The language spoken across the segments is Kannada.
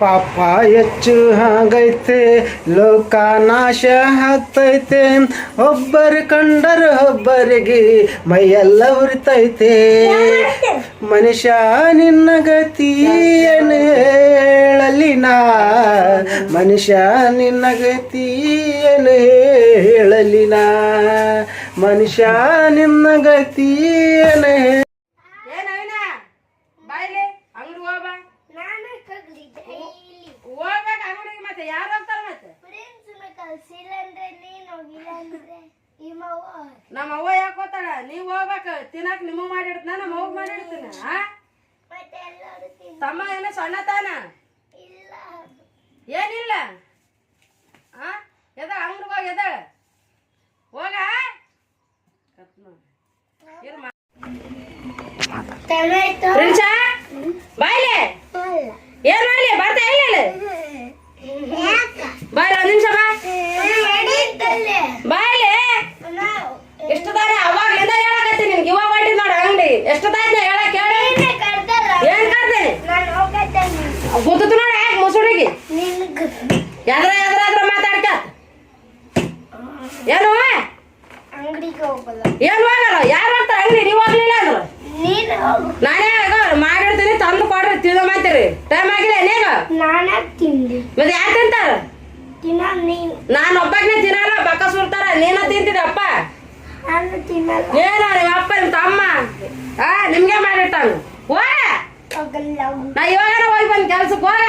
ಪಾಪ ಹೆಚ್ಚು ಆಗೈತೆ, ಲೋಕ ನಾಶ ಆಗ್ತೈತೆ, ಒಬ್ಬರು ಕಂಡರು ಒಬ್ಬರಿಗೆ ಮೈಯೆಲ್ಲ ಉರಿತೈತೆ. ಮನುಷ್ಯ ನಿನ್ನ ಗತಿ ಏನು ಹೇಳಲಿನ, ಮನುಷ್ಯ ನಿನ್ನ ಗತಿ ಏನು ಹೇಳಲಿನ, ಮನುಷ್ಯ ನಿನ್ನ ಗತಿ ಏನು ಹೋಗ್ಬೇಕು ಅಂಗಡಿಗೆ. ಮತ್ತೆ ಯಾರು ಹೋಗ್ತಾರ? ಮತ್ತೆ ನಮ್ಮ ಅವ್ವ ಯಾಕೆ ಹೋಗ್ತಾಳ? ನೀವ್ ಹೋಗ್ಬೇಕು ತಿನ್ನಕ್. ನಿಮಗ್ ಮಾಡಿಡ್ತಾನ, ನಮ್ಮ ಅವ್ವ ಮಾಡಿಡ್ತೀನಿ. ತಮ್ಮ ಏನೋ ಸಣ್ಣ ತಾನ ಏನಿಲ್ಲ. ಎದ ಅಂಗಡಿಗೆ ಹೋಗಿ ಎದ ಹೋಗ ಬಾಯ್ಲೆ ಏನ್ ಮಾಡ್ಲಿ ಬರ್ತಾ ಇಲ್ಲ ಬಾಯ್ ಒಂದ್ ನಿಮಿಷ ಬಾಯ್ಲೆ. ಎಷ್ಟು ದಾರ ಅವಾಗ್ಲಿಂದ ಹೇಳಕತ್ತೀನಿ ನಿನ್ಗೆ, ಇವಾಗ ಹೊಂಟಿ ನೋಡ ಅಂಗಡಿ. ಎಷ್ಟು ತಾಯ್ತ ಹೇಳಕ್ ಹೇಳಿ ಏನ್ ಕರ್ತೇನೆ ಗೊತ್ತು ನೋಡ ಯಾಕೆ ಮುಸುಡಿಗೆ ಎದ್ರ ಎದ್ರ ಎದ್ರ ಮಾತಾಡ್ಕ ಏನು ಏನ್ ಹೋಗಲ್ಲ. ಯಾರು ಹೋಗ್ತಾರ ಅಂಗಡಿ? ನೀವ್ ಹೋಗ್ಲಿಲ್ಲ ಅಂದ್ರ ನಾನೇ ಮಾಡಿಡ್ತೀನಿ, ತಂದು ಕೊಡ್ರಿ ತಿನ್ನೋ ಮಾಡ್ತೀರಿ. ಟೈಮ್ ಆಗಿಲ್ಲ ನೀಗ ಮತ್ತೆ ಯಾರು ತಿಂತಾರ? ನಾನು ಒಬ್ಬನೇ ತಿನ್ನಲ್ಲ, ಬಕ್ಕ ಸುರ್ತಾರ. ನೀನ ತಿಂತಿದಪ್ಪ ಏನ ನಿಮ್ಮ ಅಪ್ಪ ನಿಮ್ ತಮ್ಮ ನಿಮ್ಗೆ ಮಾಡಿಟ್ಟಾನ. ಹೋಗ ನಾ ಇವಾಗ ಹೋಗಿ ಬಂದ್ ಕೆಲ್ಸಕ್ಕೆ. ಹೋಗ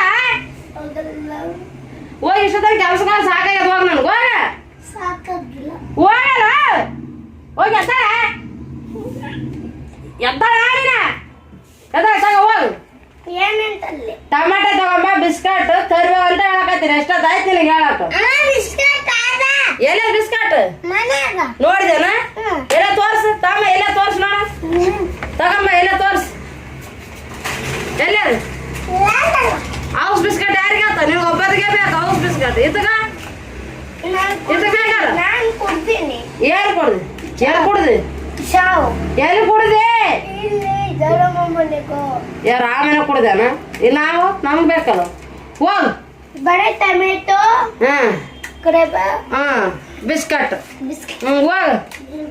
ಹೋಗಿ ಇಷ್ಟದ ಕೆಲ್ಸಕ್ಕೆ ಸಾಕಾಗ್ಯದ. ಹೋಗ ನನ್ಗೆ ಹೋಗಲ್ಲ. ಹೋಗಿ ಎತ್ತಾಳ ಎತ್ತಾಳ ಎತ್ತಾಳ ಹೋಗು. ಟಮಾಟೆ ತಗೊಂಬ, ಬಿಸ್ಕಟ್ ಕರಿಬೇವು ಅಂತ ಹೇಳಕತ್ತೀನಿ. ಎಷ್ಟೊತ್ತಾಯ್ತು ನಿನಗೆ ಹೇಳಕ್? ಎಲ್ಲ ಬಿಸ್ಕಟ್ ನೋಡಿದೇನ? ಎಲ್ಲ ತೋರ್ಸ ತಮ್ಮ, ಎಲ್ಲ ತೋರ್ಸ್ ನೋಡ. ತಗೊಂಬ ಎಲ್ಲ ತೋರ್ಸ್. ಎಲ್ಲ ಹೌಸ್ ಬಿಸ್ಕಟ್ ಯಾರಿಗೆ ಆತ? ನಿಮ್ಗೆ ಒಬ್ಬರಿಗೆ ಬೇಕು ಹೌಸ್ ಬಿಸ್ಕಟ್. ಇದಕ್ಕ ಬೇಕಲ್ಲ? ಏನು ಕೊಡ್ದು? ಏನು ಕುಡ್ದು? ಎಲ್ಲಿ ಕುಡ್ದೆ? ರಾಮನ ಕುಡ್ದೇನ? ನಾವು ನಮ್ಗೆ ಬೇಕಲ್ಲ. ಹೋಗ್ ಬರೀ ಟೊಮೆಟೊ ಬಿಸ್ಕಟ್ ಹೋಗ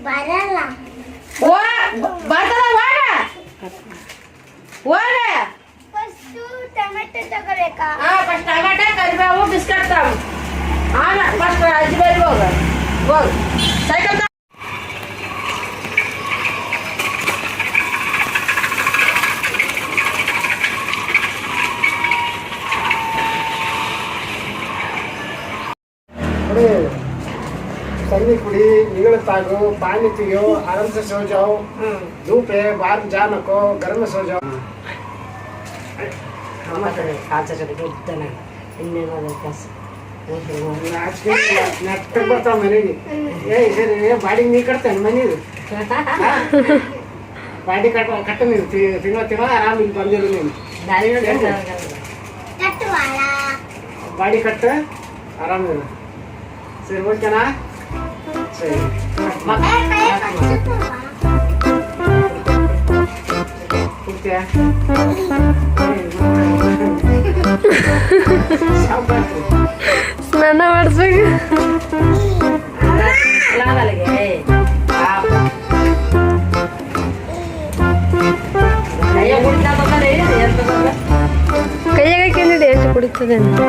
ಬರಲ್ಲ. ಬರ್ತದ ಹೋಗ ಹೋಗ. ಫಸ್ಟ್ ಟೊಮೆಟೊ ತಗೋಬೇಕಾ? ಫಸ್ಟ್ ಟೊಮೆಟೊ ಕರಿಬೇವು ಬಿಸ್ಕಟ್ ತಗೊಂಡು ಆಮೇಲೆ ಫಸ್ಟ್ ಅಜ್ಜಿಬೇರಿ ಹೋಗ. ಹೋಗ್ ಸೈಕಲ್ संगी कुड़ी निगल तागो, पानी पियो, आराम से सो जाओ. धूप है बाहर जा नको, घर में सो जाओ. नाटक बता मैंने ये बाड़ी नहीं करते मनी बाड़ी कट नहीं तिनो तिनो आराम इन बंद बाड़ी कट आराम सर ओकेना सही ಸ್ನಾನ ಮಾಡಿಸ್ಬೇಕು. ಕೈಯಾಗ ಹಾಕಿದ್ರೆ ಎಷ್ಟು ಕುಡಿತದೆ ಅಂತ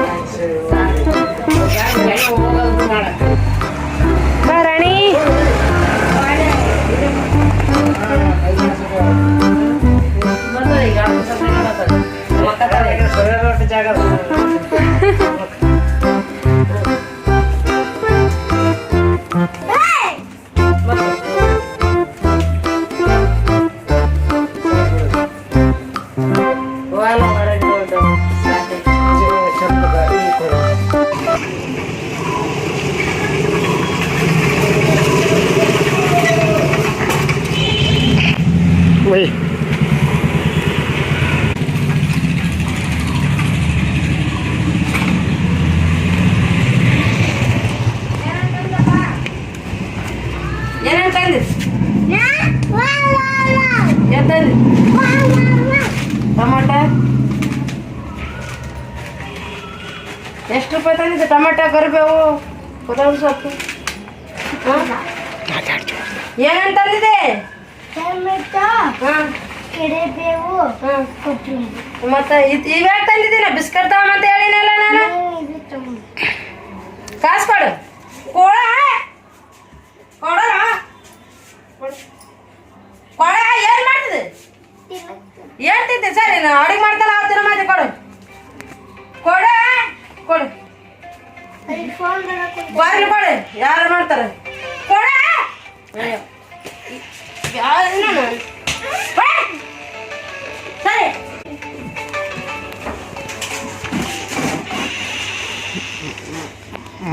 ರಾಣಿ. ಎಷ್ಟು ರೂಪಾಯಿ ತಂದಿದ್ದೆ ಟೊಮೆಟೊ ಕರಿಬೇವು ಕೊತ್ತಂಬರಿ ಸೊಪ್ಪು ಏನೇನು ತಂದಿದೆ ಟೊಮೆಟೊ ಹಾಂ ಕರಿಬೇವು ಹಾಂ ಕೊತ್ತಂಬರಿ ಮತ್ತೆ ಇವ್ಯಾಕೆ ತಂದಿದ್ದೀನ ಬಿಸ್ಕಟ್ ತಗೊಂಬಂತ ಹೇಳಿನಲ್ಲ ನಾನು ಕಾಸು ಕೊಡು ಕೊಡ ಕೊಡೋಣ ಕೊಡ ಏನು ಮಾಡ್ತಿದ್ದೆ ಏನು ತಿಂತೆ ಸರಿ ನಾನು ಅಡುಗೆ ಮಾಡ್ತಾನೆ ಆಗ್ತೀರ ಮತ್ತೆ ಕೊಡು ಕೊಡ ಕೊಡು ಬರ್ಲಿ ಕೊಡು ಯಾರು ಮಾಡ್ತಾರೆ ಕೊಡ ಸರಿ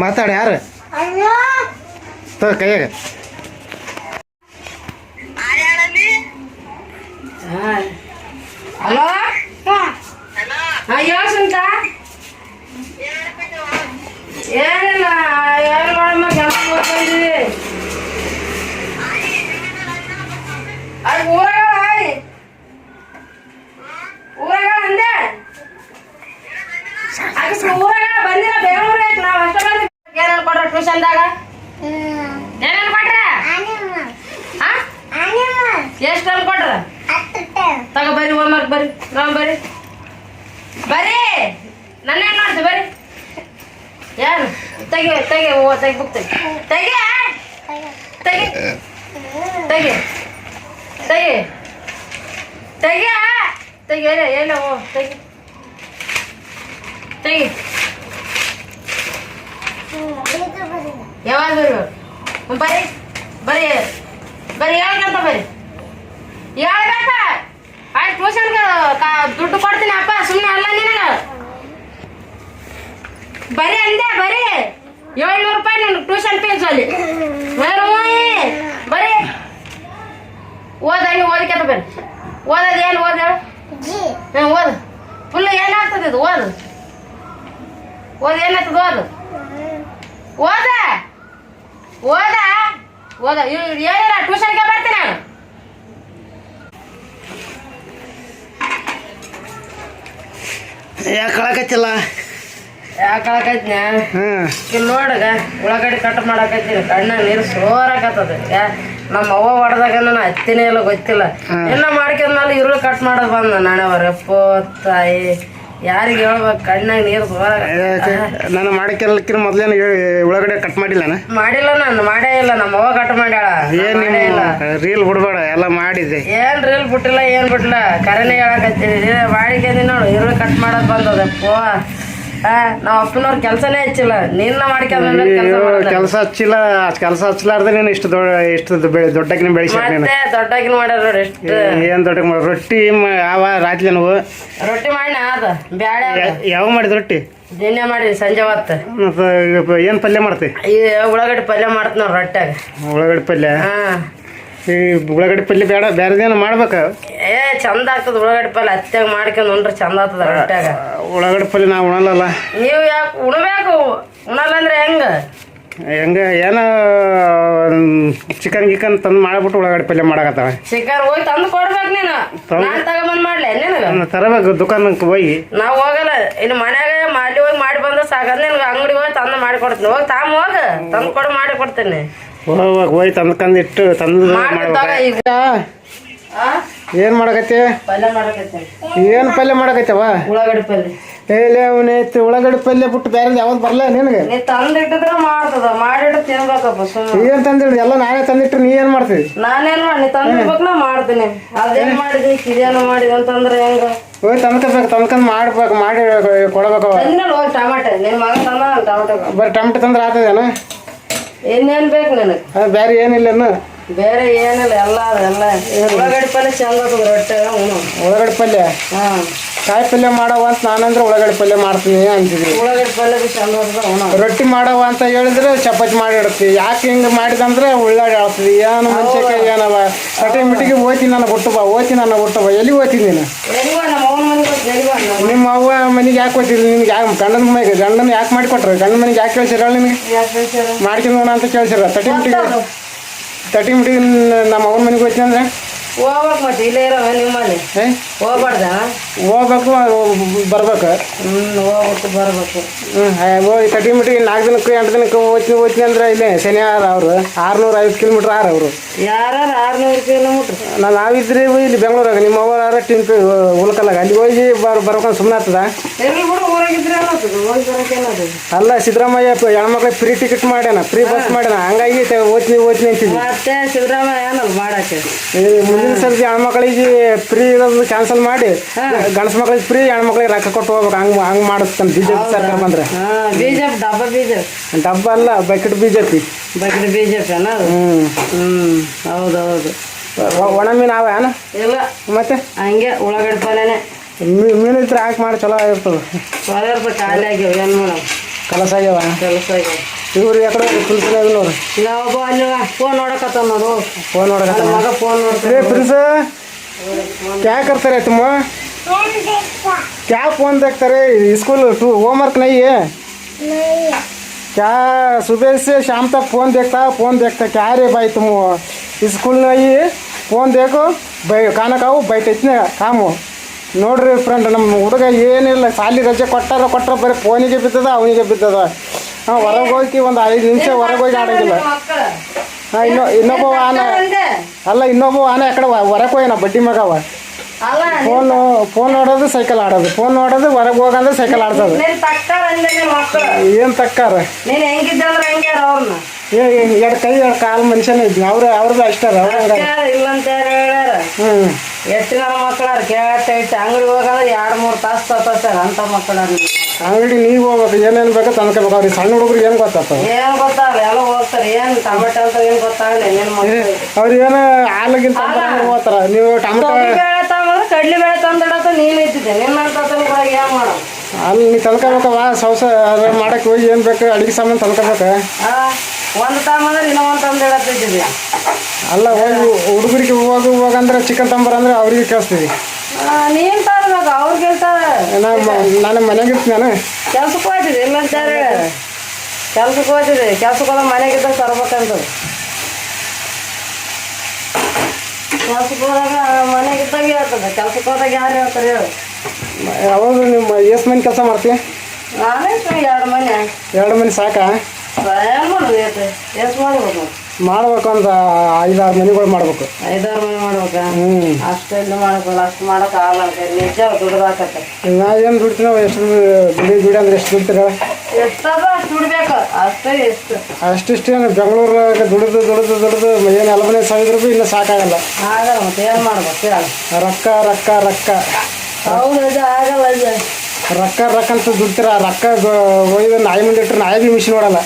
ಮಾತಾಡಿ ಯಾರು ಕೈಯಾಗ ಹಲೋ ಹಾಂ ಹೇಳು ಸುಂಟ ಏನಿಲ್ಲ ಏನು ಮಾಡಮ್ಮ ಕೆಲಸ ಹೋಗ್ತಿದ್ದೀವಿ ಅದು ಊರಾಗ ಅಂದೆ ಅದಕ್ಕೆ ಊರಾಗ ಬಂದಿಲ್ಲ ಬೆಂಗಳೂರಿಗೆ ನಾವು ಅಷ್ಟ ಬಂದ್ವಿ ಏನೇನು ಕೊಟ್ರ ಟ್ಯೂಷನ್ದಾಗ ಏನೇನು ಕೊಟ್ರ ಹಾಂ ಎಷ್ಟು ಟೈಮ್ ಕೊಟ್ರ ತಗೋ ಬರ್ರಿ ಹೋಮ್ವರ್ಕ್ ಬರ್ರಿ ಬರ್ರಿ ಬರ್ರಿ ನನ್ನೇನು ಮಾಡ್ತೀವಿ ಬರ್ರಿ ಏನು ತೆಗಿ ತೆಗಿ ತೆಗಿ ಬುಕ್ ತೆಗಿ ತೆಗಿ ತೆಗಿ ತೆಗಿ ತೆಗಿ ತೆಗಿ ತೆಗಿ ಎಲ್ಲ ಓ ತೆಗಿ ತೆಗಿ ಯಾವಾಗ ಬರ್ಬೇಕು ಬರ್ರಿ ಬರ್ರಿ ಬರ್ರಿ ಹೇಳ್ಕಂತ ಬರ್ರಿ ಹೇಳ್ಬೇಕ ಆಯ್ತು ಟ್ಯೂಷನ್ಗೆ ದುಡ್ಡು ಕೊಡ್ತೀನಿ ಅಪ್ಪ ಸುಮ್ಮನೆ ಅಲ್ಲ ನಿನಗೆ ಬರೀ ಅಂದೆ ಬರೀ 700 ರೂಪಾಯಿ ನಿನ್ ಟ್ಯೂಷನ್ ಫೀಸ್ ಅಲ್ಲಿ ಬರೀ ಓದಾಗಿ ಓದಕ್ಕೆ ಬರ್ರಿ ಓದೋದು ಏನು ಓದ ಹಾಂ ಓದು ಫುಲ್ ಏನಾಗ್ತದೆ ಇದು ಓದು ಏನಾಗ್ತದೆ ಓದ ಓದ ಓದ ಏನಿಲ್ಲ ಟ್ಯೂಷನ್ಗೆ ಬರ್ತೀನಿ ನಾನು ಯಾಕೆ ಕಳಕತ್ತಿಲ್ಲ ಯಾಕೆ ಹಾಕೈತಿನ ಇಲ್ಲಿ ನೋಡಗ ಉಳ್ಳಾಗಡ್ಡಿ ಕಟ್ ಮಾಡಾಕೈತೀನಿ ಕಣ್ಣಾಗ ನೀರು ಸೋರಾಕತ್ತದ ನಮ್ಮ ಅವ್ವ ಹೊಡೆದಾಗ ನಾನು ಹತ್ತಿನೇ ಇಲ್ಲ ಗೊತ್ತಿಲ್ಲ ಎಲ್ಲ ಮಾಡ್ಕೊಂಡ್ಮೇಲೆ ಈರುಳ್ಳಿ ಕಟ್ ಮಾಡೋದು ಬಂದ ನಾಳೆವರೆಪ್ಪೋ ತಾಯಿ ಯಾರಿಗೆ ಹೇಳ್ಬೇಕು ಕಣ್ಣಾಗ ನೀರು ಸೋರಾಗ ನಾನು ಮಾಡಕ್ಕಿಲ್ಲ ಮೊದ್ಲೇನು ಉಳ್ಳಾಗಡ್ಡೆ ಕಟ್ ಮಾಡಿಲ್ಲ ಮಾಡಿಲ್ಲ ನಾನು ಮಾಡೇ ಇಲ್ಲ ನಮ್ಮ ಅವ್ವ ಕಟ್ ಮಾಡ್ಯಾಳ ಏನು ರೀಲ್ ಬಿಡ್ಬೇಡ ಎಲ್ಲ ಮಾಡಿದ್ದೆ ಏನ್ ರೀಲ್ ಬಿಟ್ಟಿಲ್ಲ ಏನ್ ಬಿಟ್ಟಿಲ್ಲ ಕರೆನೇ ಹೇಳಕತ್ತೀನಿ ಮಾಡಿದ್ದೀನಿ ನೋಡು ಈರುಳ್ಳಿ ಕಟ್ ಮಾಡೋದು ಬಂದದಪ್ಪೋ ನಾವ್ ಅಪ್ಪನವ್ರ ಕೆಲಸನೇ ಹಚ್ಚಿಲ್ಲ ನಿನ್ನ ಮಾಡ್ಕೊಂಡ್ ಕೆಲಸ ಹಚ್ಚಲಾರ್ದೆ ನೀನು ಇಷ್ಟು ದೊಡ್ಡಕಿನ ಬೆಳೆಸಿ ಮತ್ತೆ ದೊಡ್ಡಕಿನ ಮಾಡ್ಯಾರ ನೋಡಿ ಎಷ್ಟು ಏನ್ ದೊಡ್ಡ ರೊಟ್ಟಿ ಯಾವ ರಾತ್ರಿ ನಾವು ರೊಟ್ಟಿ ಮಾಡಿ ಅದ ಬ್ಯಾಳೆ ಯಾವ ಮಾಡಿದ ರೊಟ್ಟಿ ನಿನ್ನೆ ಮಾಡಿ ಸಂಜೆ ಹೊತ್ತು ಏನ್ ಪಲ್ಯ ಮಾಡ್ತಿ ಈ ಉಳ್ಳಾಗಡ್ಡಿ ಪಲ್ಯ ಮಾಡ್ತ ನೋಡ್ರಿ ರೊಟ್ಟಾಗ ಉಳ್ಳಾಗಡ್ಡಿ ಪಲ್ಯ ಈ ಉಳ್ಳಾಗಡ್ಡಿ ಪಲ್ಯ ಬೇರೆದೇನು ಮಾಡ್ಬೇಕು ಚಂದ ಆಗ್ತದ ಉಳ್ಳಾಗಡ್ಡಿ ಪಲ್ಯ ಹತ್ತಾಗ ಮಾಡ್ಕೊಂಡು ಉಂಡ್ರೆ ಚಂದ ಆಗ್ತದ ರೊಟ್ಟಾಗ ಉಳ್ಳಾಗಡ್ಡಿ ಪಲ್ಯ ನಾವು ಉಣಲ್ಲ ನೀವು ಯಾಕೆ ಉಣಬೇಕು ಉಣಲ್ಲ ಅಂದ್ರೆ ಹೆಂಗ ಏನೋ ಚಿಕನ್ ಗಿಕನ್ ತಂದು ಮಾಡ್ಬಿಟ್ಟು ಉಳ್ಳಾಗಡ್ಡಿ ಪಲ್ಯ ಮಾಡಕತ್ತಾವ ಚಿಕನ್ ಹೋಗಿ ತಂದು ಕೊಡ್ಬೇಕು ನೀನು ನಾನು ತಗೊಂಬಂದ್ ಮಾಡ್ಲೆ ನಿನಗ ತರಬೇಕು ದುಕಾನಕ್ಕೆ ಹೋಗಿ ನಾವು ಹೋಗಲ್ಲ ಇನ್ನು ಮನ್ಯಾಗ ಮಾಡಿ ಹೋಗಿ ಮಾಡಿ ಬಂದ್ರೆ ಸಾಕದ್ ನಿನ್ಗೆ ಅಂಗಡಿ ಹೋಗಿ ತಂದು ಮಾಡಿ ಕೊಡ್ತೀನಿ ಹೋಗಿ ಹೋಗ ತಂದು ಕೊಡು ಮಾಡಿ ಕೊಡ್ತೀನಿ ಹೋಗಿ ತಂದ್ಕಂದಿಟ್ಟು ತಂದು ಈಗ ಏನ್ ಮಾಡಕತ್ತಿ ಪಲ್ಯ ಮಾಡಕತ್ತೀನಿ ಏನ್ ಪಲ್ಯ ಮಾಡಕತ್ತವ ಉಳ್ಳಾಗಡ್ಡಿ ಪಲ್ಯ ಅವನೈತಿ ಉಳ್ಳಾಗಡ್ಡಿ ಪಲ್ಯ ಬಿಟ್ಟು ಬೇರೆ ಯಾವ್ದು ಬರಲ್ಲ ನಿನಗೆ ನೀ ತಂದಿಟ್ಟಿದ್ರೆ ಮಾಡ್ತದ ಮಾಡಿಟ್ಟು ತಿನ್ಬೇಕಪ್ಪ ಸುಮ್ಮನೆ ಏನ್ ತಂದಿಡ್ರಿ ಎಲ್ಲ ನಾನೇ ತಂದಿಟ್ರಿ ನೀ ಏನ್ ಮಾಡ್ತೀವಿ ನಾನೇನ್ ಮಾಡಿ ನೀ ತಂದಿರ್ಬೇಕು ನಾ ಮಾಡ್ತೀನಿ ಅದೇನ್ ಮಾಡಿದ್ನಿ ಇದೇನು ಮಾಡಿದ ಅಂತಂದ್ರೆ ಹೆಂಗ ಹೋಗಿ ತಂದ್ಕೊಂಡ್ ಮಾಡ್ಬೇಕು ಮಾಡಿ ಕೊಡ್ಬೇಕು ತಂದಿನ ಹೋಗಿ ಟಮಾಟೆ ನಿನ್ ಮಗ ತಂದ ಟಮಾಟೆ ಬರೀ ಟಮಾಟೆ ತಂದ್ರೆ ಆಗ್ತದೇನ ಇನ್ನೇನ್ ಬೇಕು ನಿನಗೆ ಬೇರೆ ಏನಿಲ್ಲ ಬೇರೆ ಏನಿಲ್ಲ ಎಲ್ಲ ಉಳ್ಳಾಗಡ್ಡಿ ಪಲ್ಯ ಚಂದ ರೊಟ್ಟೆ ಉಳ್ಳಾಗಡ್ಡಿ ಪಲ್ಯ ಹಾಂ ಕಾಯಿ ಪಲ್ಯ ಮಾಡವ ಅಂತ ನಾನಂದ್ರೆ ಉಳ್ಳಾಗಡ್ಡಿ ಪಲ್ಯ ಮಾಡ್ತೀನಿ ಅಂತಿದ್ವಿ ಉಳ್ಳಾಗಡ್ಡಿ ಪಲ್ಯ ಚಂದ ರೊಟ್ಟಿ ಮಾಡವ ಅಂತ ಹೇಳಿದ್ರೆ ಚಪಾತಿ ಮಾಡಿ ಇಡ್ತೀವಿ ಯಾಕೆ ಹಿಂಗೆ ಮಾಡಿದಂದ್ರೆ ಉಳ್ಳಾಡಿ ಆಡ್ತೀವಿ ಏನು ಮೆಣಸಿನ್ಕಾಯಿ ಏನವ ಕಟಿ ಮಿಟಿಗೆ ಓದ್ತೀನಿ ನಾನು ಹುಟ್ಟವ ಎಲ್ಲಿಗೆ ಓದ್ತೀನಿ ನೀನು ನಿಮ್ಮ ಅವ್ವ ಮನೆಗೆ ಯಾಕೆ ಓದ್ತಿದ್ರಿ ನಿನ್ಗೆ ಯಾಕೆ ಗಂಡನ ಯಾಕೆ ಮಾಡಿಕೊಟ್ರೆ ಗಂಡನ ಮನೆಗೆ ಯಾಕೆ ಕೇಳ್ಸಿರ ನಿನಗೆ ಮಾಡ್ಕೊಂಡೋಣ ಅಂತ ಕೇಳ್ಸಿರ ತಟಿ ಮಿಟಿಗೆ ನಮ್ಮ ಅವ್ನ ಮನೆಗೆ ಹೋಗ್ತೀನಿ ಅಂದ್ರೆ ಹೋಗ್ಬೇಕು ಮತ್ತೆ ಇಲ್ಲೇ ಇರೋವ ನಿಮ್ಮಲ್ಲಿ ಏ ಹೋಗ್ಬಾರ್ದ ಹೋಗ್ಬೇಕು ಬರ್ಬೇಕು ಹೋಗ್ಬೇಕು ಬರ್ಬೇಕು ಹೋಗಿ ಕಟಿ ಮಿಟಿಗೆ 4 ದಿನಕ್ಕೆ 8 ದಿನಕ್ಕೆ ಓದ್ತೀನಿ ಅಂದ್ರೆ ಇಲ್ಲೇ ಶನಿವಾರ ಅವರು 650 ಕಿಲೋಮೀಟ್ರ್ ಅವರು ಯಾರು 600 ಕಿಲೋಮೀಟ್ರ್ ನಾವಿದ್ರಿ ಇಲ್ಲಿ ಬೆಂಗಳೂರಾಗ ನಿಮ್ಮ ಅವ್ರ ಟಿಂಪಿ ಉಳ್ಕಲ್ಲಾಗ ಅಲ್ಲಿ ಹೋಗಿ ಬರ್ಕೊಂಡು ಸುಮ್ಮನೆ ಆಗ್ತದ ಎಲ್ಲಿ ಬಿಡು ಊರಾಗಿದ್ರೆ ಅನ್ನೋದು ಹೋಗಿ ಬರೋಕೆ ಅನ್ನೋದು ಅಲ್ಲ ಸಿದ್ದರಾಮಯ್ಯ ಹೆಣ್ಮಕ್ಳಿಗೆ ಫ್ರೀ ಟಿಕೆಟ್ ಮಾಡ್ಯಾನ ಫ್ರೀ ಬಸ್ ಮಾಡ್ಯಾನ ಹಂಗಾಗಿ ಓದ್ತೀನಿ ಅಂತಿದ್ವಿ ಮತ್ತೆ ಸಿದ್ದರಾಮಯ್ಯ ಏನಲ್ಲ ಮಾಡಕ್ಕೆ ಮುಂದಿನ ಸರ್ತಿ ಹೆಣ್ಮಕ್ಳಿಗೆ ಫ್ರೀ ಇರೋದು ಕ್ಯಾನ್ಸಲ್ ಮಾಡಿ ಗಂಡ್ಸ ಮಕ್ಳಿಗೆ ಫ್ರೀ ಹೆಣ್ಮಕ್ಳಿಗೆ ರೊಕ್ಕ ಕೊಟ್ಟು ಹೋಗ್ಬೇಕು ಹಂಗೆ ಮಾಡಿಸ್ತಾನೆ ಬಿಜೆಪಿ ಸರ್ಕಾರ ಬಂದ್ರೆ ಬಿಜೆಪಿ ಡಬ್ಬ ಅಲ್ಲ ಬಕೆಟ್ ಬಿಜೆಪಿ ಬಗ್ರಿ ಬಿಜೆಪಿ ಅನ್ನೋದು ಹೌದೌದು ಒಣ ಮೀನು ಅವ ಏನ ಇಲ್ಲ ಮತ್ತೆ ಹಂಗೆ ಉಳ್ಳಾಗಡ್ಡಿ ಪಲ್ಯನೇ ಮೀನು ಇದ್ರೆ ಹಾಕಿ ಮಾಡಿ ಚಲೋ ಇರ್ತದೆ ಪದಾರ್ಥ ಖಾಲಿ ಆಗ್ಯಾವ ಏನು ಮಾಡೋಣ ಕಲಸ ಆಗ್ಯಾವ ಕೆಲಸ ಆಗ್ಯಾವ ಇವ್ರು ಯಾಕಡೆ ಪ್ರಿನ್ಸಿಪಲ್ ನೋಡ್ರಿ ನಾವೊಬ್ಬ ಅಲ್ಲಿ ಫೋನ್ ನೋಡಕತ್ತ ನೋಡು ಫೋನ್ ನೋಡಕ ಮಗ ಫೋನ್ ನೋಡ್ತಾರೆ प्रिंस क्या करते रहे तुम क्या फोन देखते रहे स्कूल होमवर्क नहीं है क्या सुबह से शाम तक फोन देखता क्या रे भाई तुम स्कूल नहीं है फोन देखो खाना खाओ बैठ इतने काम हो ನೋಡ್ರಿ ಫ್ರೆಂಡ್ ನಮ್ಮ ಹುಡುಗ ಏನಿಲ್ಲ ಸಾಲಿ ರಜೆ ಕೊಟ್ಟರೆ ಬರೀ ಫೋನಿಗೆ ಬಿದ್ದದ ಅವನಿಗೆ ಬಿದ್ದದ ಹೊರಗೆ ಹೋಗಿ ಒಂದು 5 ನಿಮಿಷ ಹೊರಗೆ ಹೋಗಿ ಆಡೋಂಗಿಲ್ಲ ಇನ್ನೊಬ್ಬ ಆನೆ ಆ ಕಡೆ ಹೊರಗೆ ಹೋಯ್ನ ಬಡ್ಡಿ ಮಗವ ಫೋನ್ ನೋಡೋದು ಸೈಕಲ್ ಆಡೋದು ಫೋನ್ ನೋಡೋದು ಹೊರಗೆ ಹೋಗಂದ್ರೆ ಸೈಕಲ್ ಆಡ್ಸೋದು ಏನು ತಕ್ಕಾರ ಎರಡು ಕೈ 2 ಕಾಲು ಮನುಷ್ಯನೇ ಇದ್ವಿ ಅವ್ರದ್ದು ಅಷ್ಟೇ ಇಲ್ಲಂತ ಹೇಳ್ಯಾರ ಎಷ್ಟು ನನ್ನ ಮಕ್ಕಳಾರ ಕೇಳತ್ತ ಇಟ್ಟು ಅಂಗಡಿ ಹೋಗಂದ್ರೆ 2-3 ತಾಸು ತಗೋತಾರ ಅಂತ ಮಕ್ಕಳಾರ ಅಂಗಡಿ ನೀವು ಹೋಗ್ಬೇಕು ಏನೇನು ಬೇಕೋ ತಂದ್ಕೋಬೇಕು ಅವ್ರಿಗೆ ಸಣ್ಣ ಹುಡುಗರಿಗೆ ಏನು ಗೊತ್ತಾಗ್ತದೆ ಏನು ಗೊತ್ತಾಗಲ್ಲ ಎಲ್ಲ ಹೋಗ್ತಾರೆ ಏನು ಟೊಮೆಟೊ ಅಂತ ಏನು ಗೊತ್ತಾಗಲ್ಲ ಏನು ಅವ್ರಿಗೇನು ಹಾಲಿಗಿಂತ ಹೋಗ್ತಾರ ನೀವು ಟೊಮೆಟೊ ಬೇಳೆ ತಗೊಂಡ್ರೆ ಕಡ್ಲಿ ಬೇಳೆ ತಂದಿಡತ್ತ ನೀನು ಇದ್ದಿದ್ದೆ ನಿನ್ನ ಏನು ಮಾಡೋದು ಅಲ್ಲಿ ನೀವು ತಂದ್ಕೋಬೇಕವ ಸೌಸ ಮಾಡಕ್ಕೆ ಹೋಗಿ ಏನು ಬೇಕು ಅಡುಗೆ ಸಾಮಾನು ತಂದ್ಕೋಬೇಕು ಒಂದು ತಗೊಂಡ್ರೆ ಇನ್ನೂ ಒಂದು ತಂದಿಡತ್ತಿದ್ದಿದ್ದೆ ಅಲ್ಲ ಹೋಗಿ ಹುಡುಗರಿಗೆ ಹೋಗಂದ್ರೆ ಚಿಕನ್ ತಂಬರಂದ್ರೆ ಅವ್ರಿಗೆ ಕೇಳಿಸ್ತೀವಿ ನೀನು ತರಬೇಕು ಅವ್ರು ಕೇಳ್ತಾರೆ ನಾನು ಮನೆಗೆ ಇರ್ತೀನಿ ನಾನು ಕೆಲ್ಸಕ್ಕೆ ಹೋಗ್ತಿದ್ದೆ ಇಲ್ಲ ಅಂತ ಕೆಲ್ಸಕ್ಕೆ ಹೋಗ್ತಿದ್ದೆ ಕೆಲ್ಸಕ್ಕೆ ಹೋದಾಗ ಮನೆಗಿದ್ದಾಗ ತರ್ಬೇಕಂತ ಕೆಲ್ಸಕ್ಕೆ ಹೋದಾಗ ಮನೆಗಿದ್ದಾಗ ಹೇಳ್ತದೆ ಕೆಲ್ಸಕ್ಕೆ ಹೋದಾಗ ಯಾರು ಹೇಳ್ತಾರೆ ಹೇಳು ಯಾವಾಗ ನಿಮ್ಮ ಎಷ್ಟು ಮಂದಿ ಕೆಲಸ ಮಾಡ್ತೀವಿ ನಾನೇ 2 ಮನೆ 2 ಮಂದಿ ಸಾಕಾ ಏನು ಮಾಡೋದು ಎಷ್ಟು ಮಾಡ್ಬೇಕು ಮಾಡ್ಬೇಕು ಒಂದು 5-6 ಮನೆಗಳು ಮಾಡ್ಬೇಕು 5-6 ಮನೆ ಮಾಡ್ಬೇಕಾ ಅಷ್ಟೆಲ್ಲ ಮಾಡ್ಬೇಕಲ್ಲ ಅಷ್ಟು ಮಾಡೋಕೆ ಆಗಲ್ಲ ಅಂತ ನಿಜ ದುಡ್ದಾಕತ್ತೆ ನಾ ಏನು ದುಡ್ತೀನೋ ಎಷ್ಟು ದುಡಿ ಅಂದ್ರೆ ಎಷ್ಟು ದುಡ್ತೀರ ಎಷ್ಟದ ಅಷ್ಟು ದುಡ್ಬೇಕು ಅಷ್ಟೇ ಎಷ್ಟು ಅಷ್ಟಿಷ್ಟೇನು ಬೆಂಗಳೂರಾಗ ದುಡಿದು ಏನು 45,000 ರೂಪಾಯಿ ಇನ್ನೂ ಸಾಕಾಗಲ್ಲ ಆಗಲ್ಲ ಮತ್ತೆ ಏನು ಮಾಡ್ಬೇಕು ಹೇಳ ರೊಕ್ಕ ಹೌದು ಇದು ಆಗಲ್ಲ ಇದು ರೊಕ್ಕ ಅಂತ ದುಡ್ತೀರ ರೊಕ್ಕ ಒಯ್ದು ನಾಯಿ ಮುಂದೆ ಇಟ್ಟರೆ ನಾಯಿ ಬಿ ಮಿಷಿನ್ ನೋಡಲ್ಲ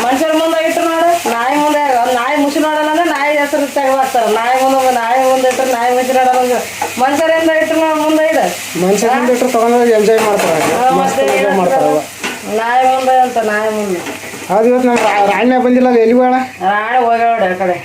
ಮನುಷ್ಯರ ಮುಂದೆ ಇಟ್ಟರು ನೋಡು ನಾಯಿ ಮುಂದೆ ನಾಯಿ ಮುಸಿ ನೋಡಲ್ಲ ಅಂದ್ರೆ ನಾಯಿ ಹೆಸರು ತೆಗೆದಾಕ್ತಾರೆ ನಾಯಿ ಮುಂದೆ ಇಟ್ಟರೆ ನಾಯಿ ಮುಸಿ ನೋಡಲ್ಲ ಮನುಷ್ಯರಿಂದ ಇಟ್ಟರು ಮುಂದೆ ಇದೆ ಮನುಷ್ಯರ ಮುಂದೆ ಇಟ್ಟರೆ ತೊಗೊಂಡೋಗಿ ಎಂಜಾಯ್ ಮಾಡ್ತಾರೆ ನಾಯಿ ಮುಂದೆ ಅಂತ ನಾಯಿ ಮುಂದೆ ಅದು ಇವತ್ತು ನಮ್ಮ ರಾಣ್ಯ ಬಂದಿಲ್ಲ ಎಲ್ಲಿ ಬೇಡ ರಾಣಿ ಹೋಗ್ಯಾಳ ಆ ಕಡೆ